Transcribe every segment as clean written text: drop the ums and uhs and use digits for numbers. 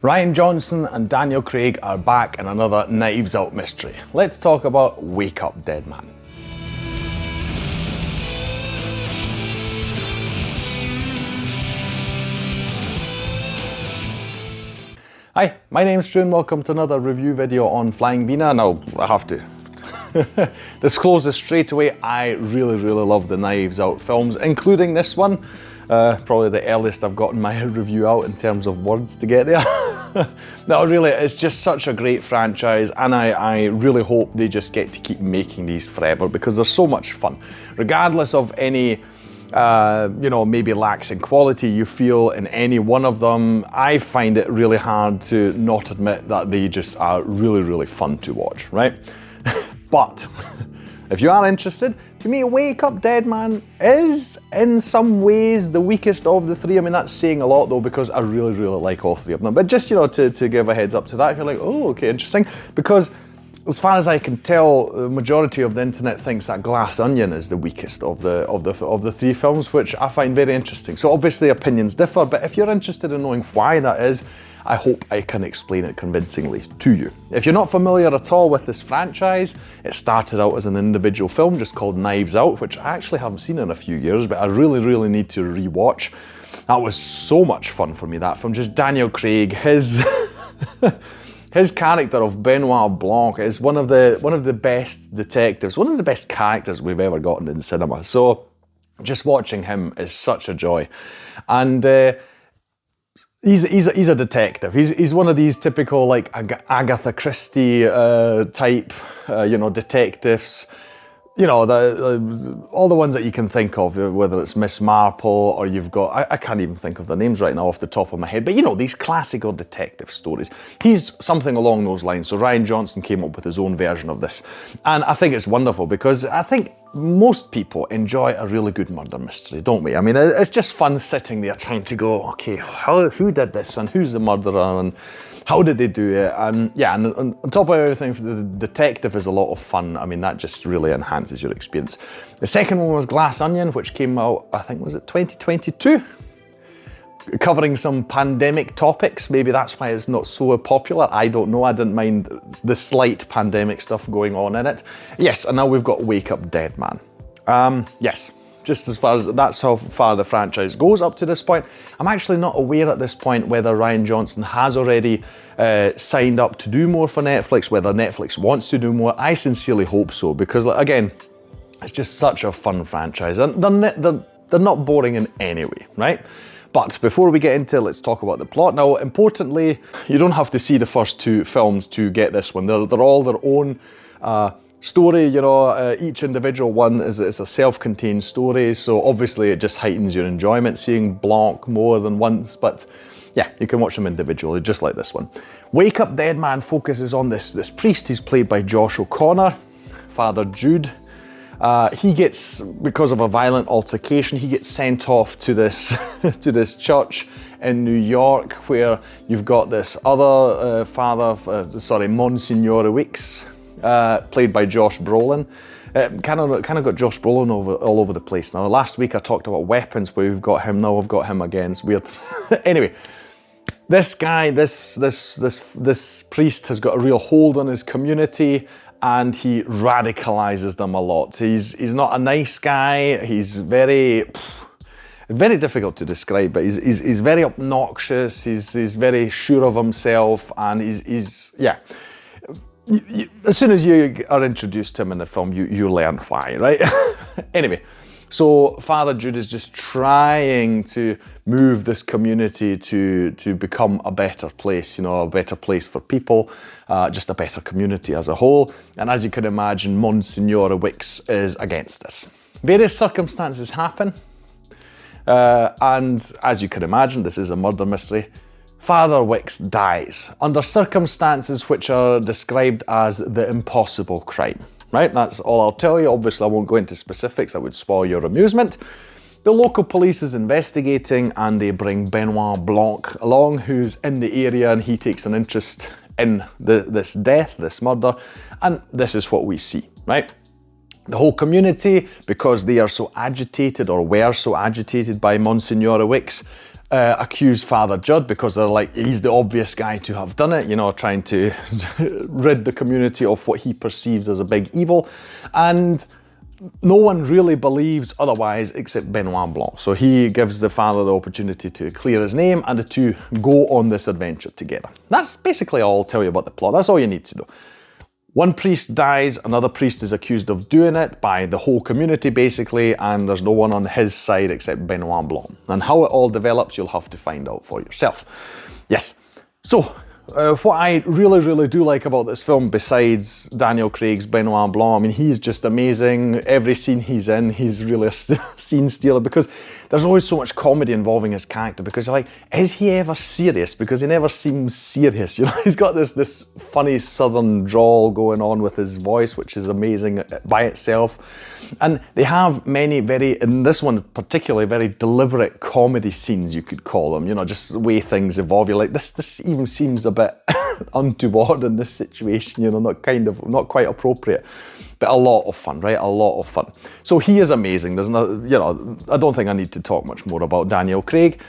Rian Johnson and Daniel Craig are back in another Knives Out mystery. Let's talk about Wake Up Dead Man. Hi, my name's Stu and welcome to another review video on Flying Wiener. Now, I have to disclose this straight away. I really love the Knives Out films, including this one. Probably the earliest I've gotten my review out in terms of words to get there. No, really, it's just such a great franchise, and I really hope they just get to keep making these forever because they're so much fun. Regardless of any, maybe lacks in quality you feel in any one of them, I find it really hard to not admit that they just are really fun to watch, right? But if you are interested, to me, Wake Up Dead Man is, in some ways, the weakest of the three. I mean, that's saying a lot, though, because I really like all three of them. But just, to give a heads up to that, if you're like, oh, okay, interesting. Because as far as I can tell, the majority of the internet thinks that Glass Onion is the weakest of the three films, which I find very interesting. So obviously opinions differ, but if you're interested in knowing why that is, I hope I can explain it convincingly to you. If you're not familiar at all with this franchise, it started out as an individual film just called Knives Out, which I actually haven't seen in a few years, but I really need to rewatch. That was so much fun for me, that film. Just Daniel Craig, his his character of Benoit Blanc is one of the best detectives, one of the best characters we've ever gotten in cinema. So just watching him is such a joy. And He's a detective. He's one of these typical like Agatha Christie type, detectives. All the ones that you can think of, whether it's Miss Marple or you've got, I can't even think of the names right now off the top of my head, but these classical detective stories. He's something along those lines. So Rian Johnson came up with his own version of this. And I think it's wonderful because I think most people enjoy a really good murder mystery, don't we? I mean, it's just fun sitting there trying to go, okay, who did this and who's the murderer and how did they do it? And yeah, and on top of everything, the detective is a lot of fun. I mean, that just really enhances your experience. The second one was Glass Onion, which came out, I think, was it 2022? Covering some pandemic topics. Maybe that's why it's not so popular. I don't know. I didn't mind the slight pandemic stuff going on in it. Yes, and now we've got Wake Up Dead Man. Yes. Just as far as that's how far the franchise goes up to this point. I'm actually not aware at this point whether Rian Johnson has already signed up to do more for Netflix, whether Netflix wants to do more. I sincerely hope so, because again, it's just such a fun franchise, and they're not boring in any way, right? But before we get into it, let's talk about the plot. Now, importantly, you don't have to see the first two films to get this one. They're all their own story, each individual one is a self-contained story, so obviously it just heightens your enjoyment seeing Blanc more than once, but yeah, you can watch them individually, just like this one. Wake Up Dead Man focuses on this priest. He's played by Josh O'Connor, Father Jude. He gets, because of a violent altercation, he gets sent off to this to this church in New York, where you've got this other Monsignor Wicks, played by Josh Brolin. Kind of got Josh Brolin all over the place. Now, last week I talked about weapons, where we've got him, now we've got him again. It's weird. Anyway, this guy, this priest has got a real hold on his community, and he radicalizes them a lot. He's not a nice guy. He's very difficult to describe, but he's very obnoxious. He's very sure of himself, and he's as soon as you are introduced to him in the film, you learn why, right? Anyway, so Father Jude is just trying to move this community to become a better place, a better place for people, just a better community as a whole. And as you can imagine, Monsignor Wicks is against this. Various circumstances happen, and as you can imagine, this is a murder mystery. Father Wicks dies under circumstances which are described as the impossible crime, right? That's all I'll tell you. Obviously, I won't go into specifics. I would spoil your amusement. The local police is investigating, and they bring Benoit Blanc along, who's in the area, and he takes an interest in this death, this murder, and this is what we see, right? The whole community, because they are so agitated, or were so agitated by Monsignor Wicks, accuse Father Judd because they're like, he's the obvious guy to have done it, you know, trying to rid the community of what he perceives as a big evil. And no one really believes otherwise except Benoit Blanc. So he gives the father the opportunity to clear his name and the two go on this adventure together. That's basically all I'll tell you about the plot. That's all you need to know. One priest dies, another priest is accused of doing it by the whole community basically, and there's no one on his side except Benoit Blanc. And how it all develops, you'll have to find out for yourself. Yes, so what I really do like about this film, besides Daniel Craig's Benoit Blanc, I mean, he's just amazing. Every scene he's in, he's really a scene stealer, because there's always so much comedy involving his character, because you're like, is he ever serious? Because he never seems serious, you know? He's got this funny southern drawl going on with his voice, which is amazing by itself. And they have many in this one particularly, very deliberate comedy scenes, you could call them, you know, just the way things evolve. You're like, this even seems a bit untoward in this situation, you know, not quite appropriate, but a lot of fun, right? A lot of fun. So he is amazing. There's no, you know, I don't think I need to talk much more about Daniel Craig.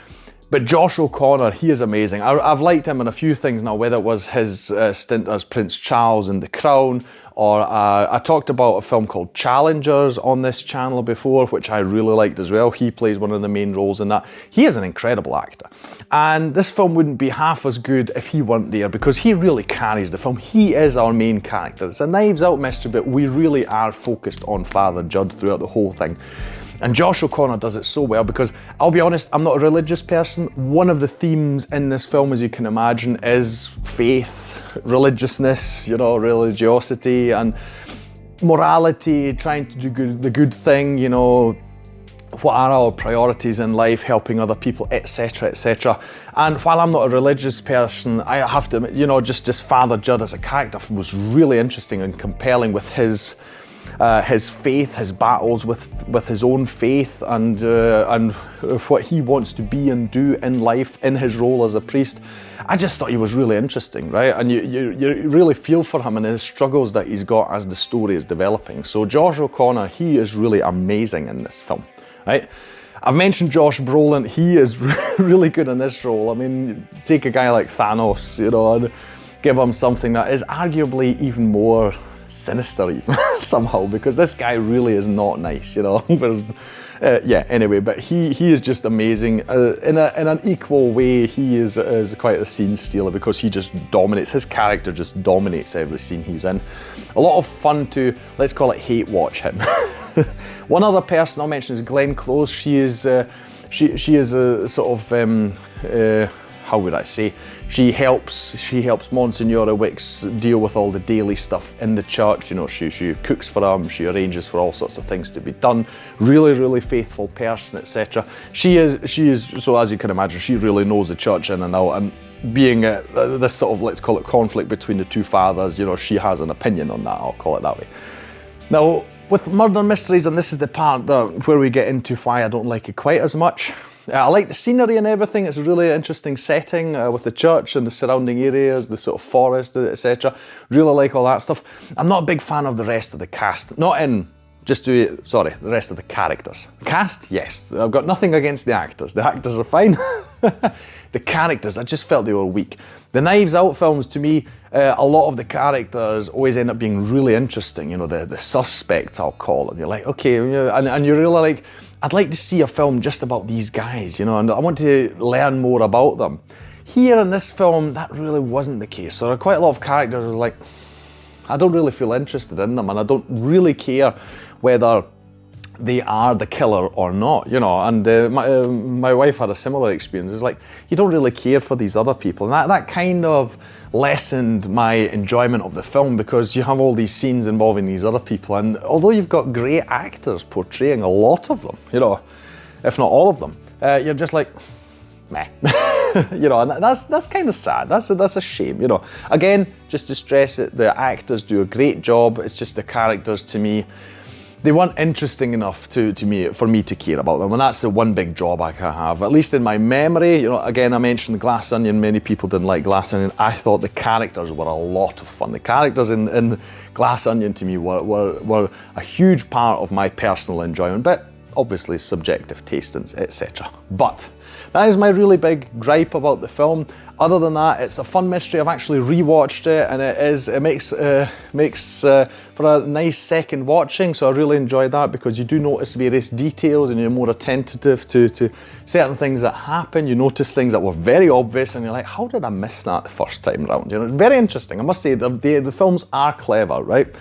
But Josh O'Connor, he is amazing. I've liked him in a few things now, whether it was his stint as Prince Charles in The Crown, or I talked about a film called Challengers on this channel before, which I really liked as well. He plays one of the main roles in that. He is an incredible actor. And this film wouldn't be half as good if he weren't there, because he really carries the film. He is our main character. It's a Knives Out mystery, but we really are focused on Father Judd throughout the whole thing. And Josh O'Connor does it so well, because I'll be honest, I'm not a religious person. One of the themes in this film, as you can imagine, is faith, religiousness, you know, religiosity and morality, trying to do the good thing, you know, what are our priorities in life, helping other people, etc, etc. And while I'm not a religious person, I have to admit, you know, just Father Judd as a character was really interesting and compelling with his faith, his battles with his own faith, and what he wants to be and do in life in his role as a priest. I just thought he was really interesting, right? And you really feel for him and his struggles that he's got as the story is developing. So Josh O'Connor, he is really amazing in this film, right? I've mentioned Josh Brolin. He is really good in this role. I mean, take a guy like Thanos, you know, and give him something that is arguably even more sinister even, somehow, because this guy really is not nice, you know. Yeah, anyway, but he is just amazing. In an equal way, he is quite a scene stealer, because he just dominates. His character just dominates every scene he's in. A lot of fun to, let's call it, hate watch him. One other person I'll mention is Glenn Close. She is a sort of how would I say? She helps Monsignor Wicks deal with all the daily stuff in the church. You know, she cooks for him, she arranges for all sorts of things to be done. Really faithful person, etc. She is, so as you can imagine, she really knows the church in and out, and being this sort of, let's call it, conflict between the two fathers, you know, she has an opinion on that, I'll call it that way. Now, with murder mysteries, and this is the part where we get into why I don't like it quite as much. I like the scenery and everything. It's a really interesting setting with the church and the surrounding areas, the sort of forest, etc. Really like all that stuff. I'm not a big fan of the rest of the cast. The rest of the characters. The cast, yes. I've got nothing against the actors. The actors are fine. The characters, I just felt they were weak. The Knives Out films, to me, a lot of the characters always end up being really interesting. You know, the suspects, I'll call them. You're like, okay, and you're really like, I'd like to see a film just about these guys, you know, and I want to learn more about them. Here in this film, that really wasn't the case. So there are quite a lot of characters who are like, I don't really feel interested in them, and I don't really care whether they are the killer or not, you know. And my wife had a similar experience. It's like, you don't really care for these other people, and that kind of lessened my enjoyment of the film, because you have all these scenes involving these other people, and although you've got great actors portraying a lot of them, you know, if not all of them, you're just like, meh. You know, and that's kind of sad. That's a shame, you know. Again, just to stress it, the actors do a great job. It's just the characters, to me, they weren't interesting enough for me to care about them, and that's the one big drawback I have, at least in my memory. You know, again, I mentioned Glass Onion. Many people didn't like Glass Onion. I thought the characters were a lot of fun. The characters in Glass Onion, to me, were a huge part of my personal enjoyment, but obviously subjective taste, etc. But that is my really big gripe about the film. Other than that, it's a fun mystery. I've actually rewatched it, and it makes for a nice second watching. So I really enjoyed that, because you do notice various details and you're more attentive to certain things that happen. You notice things that were very obvious, and you're like, how did I miss that the first time round? You know, it's very interesting. I must say, the films are clever, right?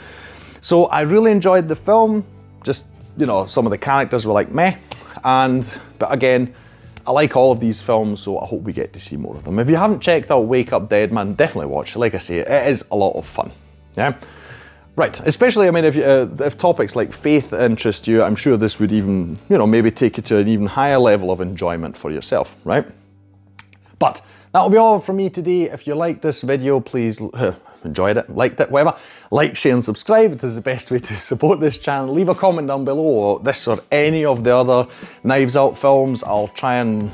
So I really enjoyed the film. Just, you know, some of the characters were like meh, but again, I like all of these films, so I hope we get to see more of them. If you haven't checked out Wake Up Dead Man, definitely watch it. Like I say, it is a lot of fun. Yeah, right. Especially, I mean, if topics like faith interest you, I'm sure this would even, you know, maybe take you to an even higher level of enjoyment for yourself, right? But that'll be all from me today. If you liked this video, please enjoyed it, liked it, whatever, like, share and subscribe. It is the best way to support this channel. Leave a comment down below, this or any of the other Knives Out films. I'll try and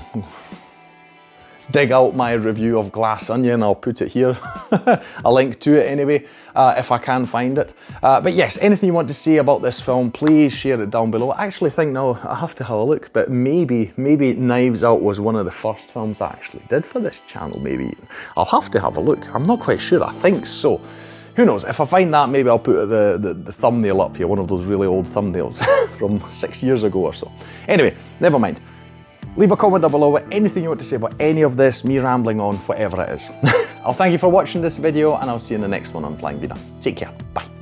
dig out my review of Glass Onion. I'll put it here, a link to it anyway, if I can find it. But yes, anything you want to say about this film, please share it down below. I actually think now, I have to have a look, but maybe Knives Out was one of the first films I actually did for this channel, maybe. I'll have to have a look. I'm not quite sure, I think so. Who knows, if I find that, maybe I'll put the thumbnail up here, one of those really old thumbnails from 6 years ago or so. Anyway, never mind. Leave a comment down below with anything you want to say about any of this, me rambling on, whatever it is. I'll thank you for watching this video, and I'll see you in the next one on Flying Wiener. Take care, bye.